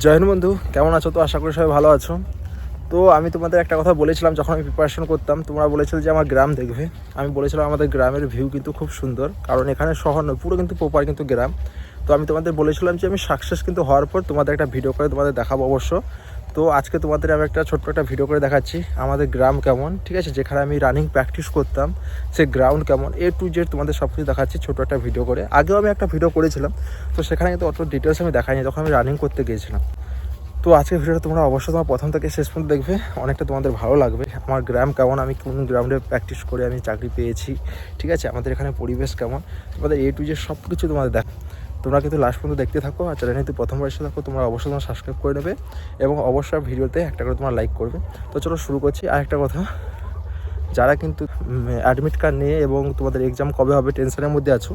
জয় হিন্দ বন্ধু, কেমন আছো? তো আশা করি সবাই ভালো আছো। তো আমি তোমাদের একটা কথা বলেছিলাম যখন আমি প্রিপারেশন করতাম, তোমরা বলেছিলে যে আমার গ্রাম দেখবে। আমি বলেছিলাম আমাদের গ্রামের ভিউ কিন্তু খুব সুন্দর, কারণ এখানে শহর নয়, পুরো কিন্তু প্রপার কিন্তু গ্রাম। তো আমি তোমাদের বলেছিলাম যে আমি সাকসেস কিন্তু হওয়ার পর তোমাদের একটা ভিডিও করে তোমাদের দেখাবো অবশ্য। তো আজকে তোমাদের আমি একটা ছোট্ট একটা ভিডিও করে দেখাচ্ছি আমাদের গ্রাম কেমন, ঠিক আছে, যেখানে আমি রানিং প্র্যাকটিস করতাম সে গ্রাউন্ড কেমন, টু জেড তোমাদের সব কিছু দেখাচ্ছি ছোটো একটা ভিডিও করে। আগেও আমি একটা ভিডিও করেছিলাম, তো সেখানে কিন্তু অত ডিটেলস আমি দেখাইনি, তখন আমি রানিং করতে গিয়েছিলাম। তো আজকের ভিডিওটা তোমরা অবশ্যই তোমার প্রথম থেকে শেষ পর্যন্ত দেখবে, অনেকটা তোমাদের ভালো লাগবে। আমার গ্রাম কেমন, আমি কোন গ্রাউন্ডে প্র্যাকটিস করে আমি চাকরি পেয়েছি, ঠিক আছে, আমাদের এখানে পরিবেশ কেমন, তোমাদের টু জেড সব কিছু তোমাদের দেখ। তোমরা কিন্তু লাস্ট পর্যন্ত দেখতে থাকো। আর চ্যানেলে যদি প্রথমবার এসে থাকো তোমরা অবশ্যই তোমার সাবস্ক্রাইব করে নেবে এবং অবশ্যই ভিডিওতে একটা করে তোমরা লাইক করবে। তো চলো শুরু করছি। আর একটা কথা, যারা কিন্তু অ্যাডমিট কার্ড নিয়ে এবং তোমাদের এক্সাম কবে হবে টেনশনের মধ্যে আছো,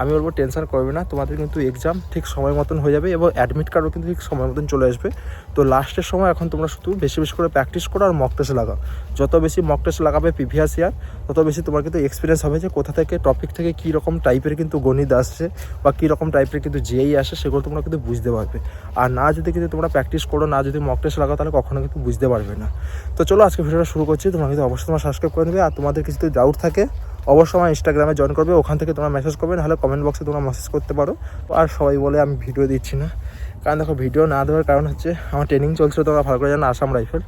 আমি বলবো টেনশন করবে না, তোমাদের কিন্তু এক্সাম ঠিক সময় মতন হয়ে যাবে এবং অ্যাডমিট কার্ডও কিন্তু ঠিক সময় মতন চলে আসবে। তো লাস্টের সময় এখন তোমরা শুধু বেশি বেশি করে প্র্যাকটিস করো আর মক টেস্ট লাগাও। যত বেশি মক টেস্ট লাগাবে প্রিভিয়াস ইয়ার, তত বেশি তোমার কিন্তু এক্সপিরিয়েন্স হবে যে কোথা থেকে টপিক থেকে কী রকম টাইপের কিন্তু গণিত আসছে বা কী রকম টাইপের কিন্তু যেই আসে সেগুলো তোমরা কিন্তু বুঝতে পারবে। আর না যদি কিন্তু তোমরা প্র্যাকটিস করো, না যদি মক টেস্ট লাগাও, তাহলে কখনো কিন্তু বুঝতে পারবে না। তো চলো আজকে ভিডিওটা শুরু করছি। তোমরা কিন্তু অবশ্যই তোমার সাবস্ক্রাইব করে নেবে। আর তোমাদের কিছু যদি ডাউট থাকে অবশ্যই আমার ইনস্টাগ্রামে জয়েন করবে, ওখান থেকে তোমরা মেসেজ করবে, নাহলে কমেন্ট বক্সে তোমরা মেসেজ করতে পারো। আর সবাই বলে আমি ভিডিও দিচ্ছি না, কারণ দেখো ভিডিও না দেওয়ার কারণ হচ্ছে আমার ট্রেনিং চলছিল, তোমরা ভালো করে জানো, আসাম রাইফেল।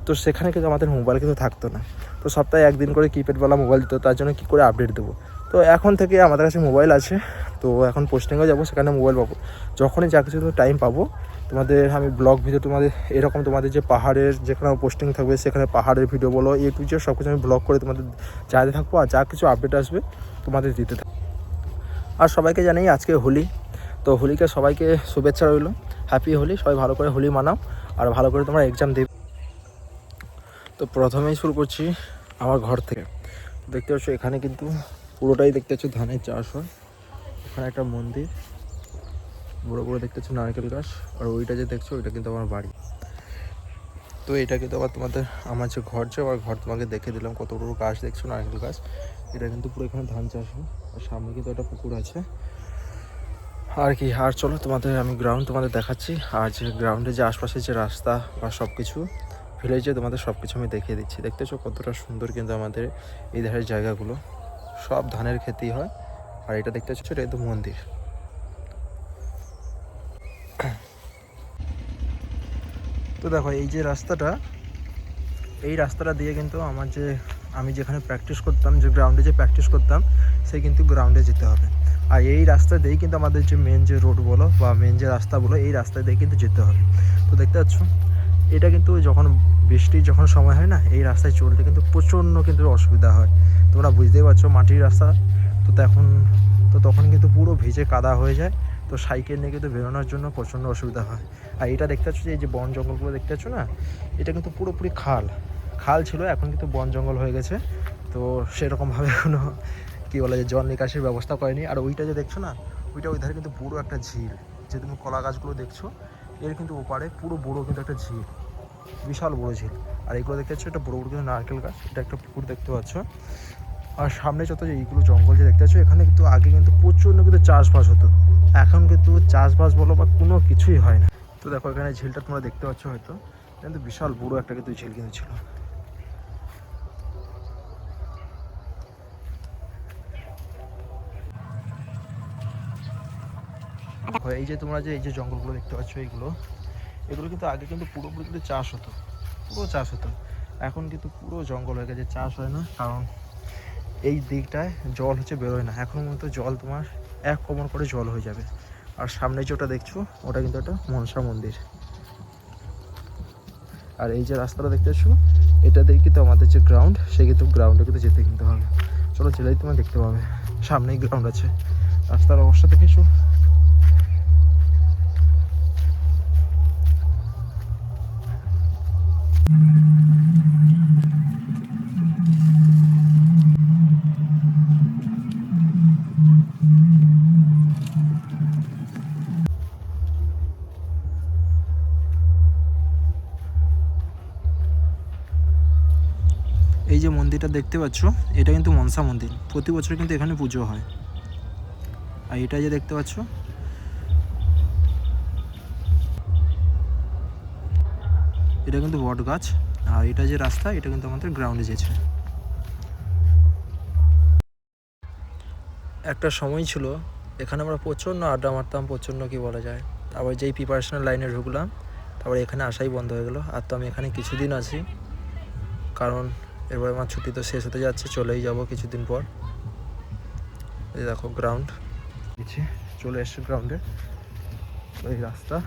তো সেখানে কিন্তু আমাদের মোবাইল কিন্তু থাকতো না। তো সপ্তাহে একদিন করে কিপ্যাডওয়ালা মোবাইল দিত, তার জন্য কী করে আপডেট দেবো। তো এখন থেকে আমাদের কাছে মোবাইল আছে, তো এখন পোস্টিংয়ে যাবো, সেখানে মোবাইল পাবো। যখনই যা কিছু টাইম পাবো তোমাদের আমি ব্লগ ভিডিও, তোমাদের এরকম তোমাদের যে পাহাড়ের যেখানে পোস্টিং থাকবে সেখানে পাহাড়ের ভিডিও বলো, টু জেড সব কিছু আমি ব্লগ করে তোমাদের জানাতে থাকবো। আর যা কিছু আপডেট আসবে তোমাদের দিতে থাকবো। আর সবাইকে জানাই আজকে হোলি, তো হোলিকে সবাইকে শুভেচ্ছা রইল, হ্যাপি হোলি। সবাই ভালো করে হোলি মানাও আর ভালো করে তোমরা এক্সাম দেবে। তো প্রথমেই শুরু করছি আমার ঘর থেকে। দেখতে পাচ্ছ এখানে কিন্তু পুরোটাই দেখতে পাচ্ছ ধানের চাষ হয়। ওখানে একটা মন্দির, বড়ো বড়ো দেখতে পাচ্ছ নারকেল গাছ, আর ওইটা যে দেখছো ওইটা কিন্তু আমার বাড়ি। তো এটা কিন্তু আবার তোমাদের আমার যে ঘর, যে আমার ঘর তোমাকে দেখে দিলাম, কত বড় গাছ দেখছো নারকেল গাছ। এটা কিন্তু পুরো এখানে ধান চাষ হয়। আর সামনে কিন্তু একটা পুকুর আছে আর কি। আর চলো তোমাদের আমি গ্রাউন্ড তোমাদের দেখাচ্ছি, আর যে গ্রাউন্ডে যে আশপাশে যে রাস্তা বা সব কিছু ভিলেজে তোমাদের সব কিছু আমি দেখিয়ে দিচ্ছি। দেখতেছো কতটা সুন্দর কিন্তু আমাদের এই ধারের জায়গাগুলো, সব ধানের খেতেই হয়। আর এটা দেখতে পাচ্ছ, এটা কিন্তু মন্দির। তো দেখো এই যে রাস্তাটা, এই রাস্তাটা দিয়ে কিন্তু আমার যে আমি যেখানে প্র্যাকটিস করতাম, যে গ্রাউন্ডে যে প্র্যাকটিস করতাম, সেই কিন্তু গ্রাউন্ডে যেতে হবে। আর এই রাস্তা দিয়েই কিন্তু আমাদের যে মেন যে রোড বলো বা মেন যে রাস্তা বলো, এই রাস্তা দিয়ে কিন্তু যেতে হবে। তো দেখতে পাচ্ছ এটা কিন্তু যখন বৃষ্টির যখন সময় হয় না, এই রাস্তায় চলতে কিন্তু প্রচণ্ড কিন্তু অসুবিধা হয়। তোমরা বুঝতেই পারছো মাটির রাস্তা, তো তখন কিন্তু পুরো ভিজে কাদা হয়ে যায়। তো সাইকেল নিয়ে কিন্তু বেরোনোর জন্য প্রচণ্ড অসুবিধা হয়। আর এটা দেখতে পাচ্ছ যে এই যে বন জঙ্গলগুলো দেখতে পাচ্ছ না, এটা কিন্তু পুরোপুরি খাল ছিল, এখন কিন্তু বন জঙ্গল হয়ে গেছে। তো সেরকমভাবে কোনো কী বলে যে জল নিকাশির ব্যবস্থা করেনি। আর ওইটা যে দেখছো না, ওই ধারে কিন্তু পুরো একটা ঝিল, যে তুমি কলা গাছগুলো দেখছো এর কিন্তু ওপারে পুরো বড়ো কিন্তু একটা ঝিল, বিশাল বড়ো ঝিল। আর এগুলো দেখতে পাচ্ছ এটা বড়ো বড়ো কিন্তু নারকেল গাছ, এটা একটা পুকুর দেখতে পাচ্ছ। আর সামনে যত যে এইগুলো জঙ্গল যে দেখতে পাচ্ছ, এখানে কিন্তু আগে কিন্তু প্রচণ্ড কিন্তু চাষবাস হতো, এখন কিন্তু চাষবাস বলো বা কোনো কিছুই হয় না। তো দেখো এখানে ঝিলটা তোমরা দেখতে পাচ্ছ হয়তো, কিন্তু বিশাল বড়ো একটা কিন্তু ঝিল কিন্তু ছিল। এই যে তোমরা যে এই যে জঙ্গলগুলো দেখতে পাচ্ছ, এগুলো কিন্তু আগে কিন্তু পুরোপুরি কিন্তু চাষ হতো, পুরো চাষ হতো। এখন কিন্তু পুরো জঙ্গল হয়ে গেছে, চাষ হয় না, কারণ এই দিকটায় জল হচ্ছে বেরোয় না। এখন মতো জল তোমার এক কোমর করে জল হয়ে যাবে। আর সামনে যে ওটা দেখছো ওটা কিন্তু একটা মনসা মন্দির। আর এই যে রাস্তাটা দেখতে পাচ্ছ, এটা দিয়ে কিন্তু আমাদের যে গ্রাউন্ড, সেই কিন্তু গ্রাউন্ডে কিন্তু যেতে কিন্তু হবে। চলো জেলেই তোমার দেখতে পাবে, সামনেই গ্রাউন্ড আছে। রাস্তার অবস্থা দেখেছো, এই যে মন্দিরটা দেখতে পাচ্ছ, এটা কিন্তু মনসা মন্দির, প্রতি বছর কিন্তু এখানে পুজো হয়। আর এটা যে দেখতে পাচ্ছ, এটা কিন্তু বট গাছ, আর এটা যে রাস্তা এটা কিন্তু আমাদের গ্রাউন্ডে যেছে। একটা সময় ছিল এখানে আমরা প্রচণ্ড আড্ডা মারতাম, প্রচণ্ড কি বলা যায়। তারপর যেই প্রিপারেশনাল লাইনে ঢুকলাম তারপরে এখানে আসাই বন্ধ হয়ে গেলো। আর তো আমি এখানে কিছুদিন আছি, কারণ এবার আমার ছুটি তো শেষ হতে যাচ্ছে, চলেই যাব কিছুদিন পর। এই দেখো গ্রাউন্ড, চলে এসছে গ্রাউন্ডে, এই রাস্তা।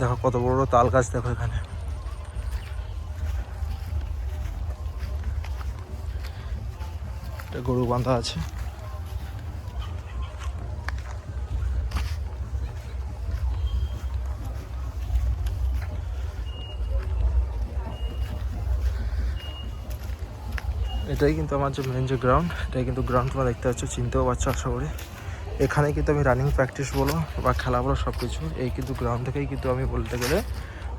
দেখো কত বড় বড় তাল গাছ, দেখো এখানে। গরু বাঁধা আছে। এটাই কিন্তু আমার যে মেন যে গ্রাউন্ড, এটাই কিন্তু গ্রাউন্ড তোমরা দেখতে পাচ্ছ, চিনতেও পারছো আশা করি। এখানে কিন্তু আমি রানিং প্র্যাকটিস বলো বা খেলা বলো সব কিছু এই কিন্তু গ্রাউন্ড থেকেই কিন্তু আমি বলতে গেলে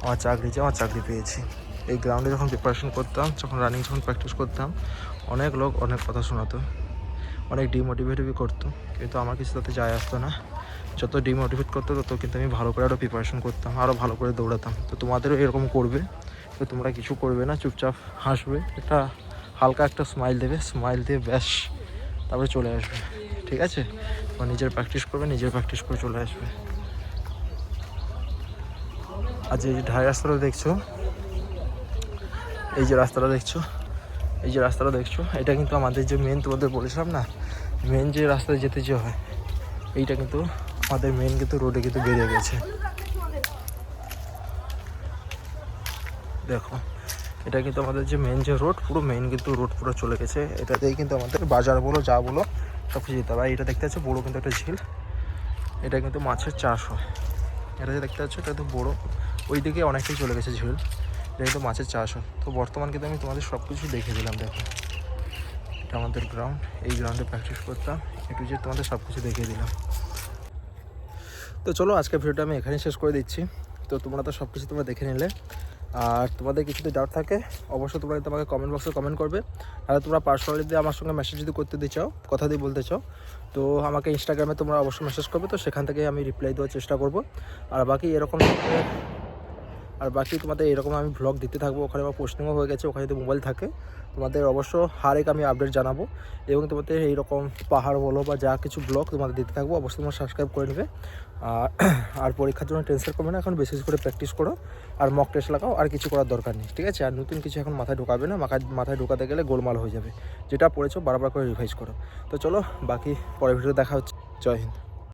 আমার চাকরি পেয়েছি। এই গ্রাউন্ডে যখন প্রিপারেশন করতাম, যখন রানিং যখন প্র্যাকটিস করতাম, অনেক লোক অনেক কথা শোনাতো, অনেক ডিমোটিভেটই করতো, কিন্তু আমার কিছু তাতে যায় আসতো না। যত ডিমোটিভেট করতো তত কিন্তু আমি ভালো করে আরও প্রিপারেশন করতাম, আরও ভালো করে দৌড়াতাম। তো তোমাদেরও এরকম করবে, তো তোমরা কিছু করবে না, চুপচাপ হাসবে, একটা হালকা একটা স্মাইল দেবে, স্মাইল দিয়ে ব্যাস তারপরে চলে আসবে, ঠিক আছে? তোমার নিজের প্র্যাকটিস করবে, নিজের প্র্যাকটিস করে চলে আসবে। আর যে ঢাই রাস্তাটা দেখছো, এই যে রাস্তাটা দেখছো, এটা কিন্তু আমাদের যে মেন, তোমাদের বলেছিলাম না মেন যে রাস্তায় যেতে যে হয়, এইটা কিন্তু আমাদের মেন কিন্তু রোডে কিন্তু বেরিয়ে গেছে। দেখো এটা কিন্তু আমাদের যে মেন যে রোড, পুরো মেন কিন্তু রোড পুরো চলে গেছে। এটাতেই কিন্তু আমাদের বাজার বলো যা বলো সব কিছু যেতে হবে। এটা দেখতে পাচ্ছ বড়ো কিন্তু একটা ঝিল, এটা কিন্তু মাছের চাষ হয়। এটা যে দেখতে পাচ্ছ এটা তো বড়ো, ওই দিকে অনেকটাই চলে গেছে ঝিল, এটা কিন্তু মাছের চাষ হয়। তো বর্তমান কিন্তু আমি তোমাদের সব কিছু দেখে দিলাম। দেখো এটা আমাদের গ্রাউন্ড, এই গ্রাউন্ডে প্র্যাকটিস করতাম, একটু যে তোমাদের সব কিছু দেখিয়ে দিলাম। তো চলো আজকের ভিডিওটা আমি এখানেই শেষ করে দিচ্ছি। তো তোমরা তো সব কিছু তোমরা দেখে নিলে, আর তোমাদের কিছু যদি ডাউট থাকে অবশ্যই তোমরা কিন্তু আমাকে কমেন্ট বক্সে কমেন্ট করবে। আর তোমরা পার্সোনালি দিয়ে আমার সঙ্গে মেসেজ যদি করতে চাও, কথা দিয়ে বলতে চাও, তো আমাকে ইনস্টাগ্রামে তোমরা অবশ্যই মেসেজ করবে, তো সেখান থেকে আমি রিপ্লাই দেওয়ার চেষ্টা করব। আর বাকি তোমাদের এরকম আমি ভ্লগ দিতে থাকবো। ওখানে আমার পোস্টিংও হয়ে গেছে, ওখানে যদি মোবাইল থাকে তোমাদের অবশ্য হারেক আমি আপডেট জানাবো, এবং তোমাদের এইরকম পাহাড় বলো বা যা কিছু ব্লগ তোমাদের দিতে থাকবো। অবশ্যই তোমরা সাবস্ক্রাইব করে নেবে। আর পরীক্ষার জন্য টেনশন করবে না, এখন বেশি করে প্র্যাকটিস করো আর মক টেস্ট লাগাও, আর কিছু করার দরকার নেই, ঠিক আছে? আর নতুন কিছু এখন মাথায় ঢোকাবে না, মাথায় ঢোকাতে গেলে গোলমাল হয়ে যাবে। যেটা পড়েছো বারবার করে রিভাইজ করো। তো চলো বাকি পরের ভিডিও দেখা হচ্ছে। জয় হিন্দ।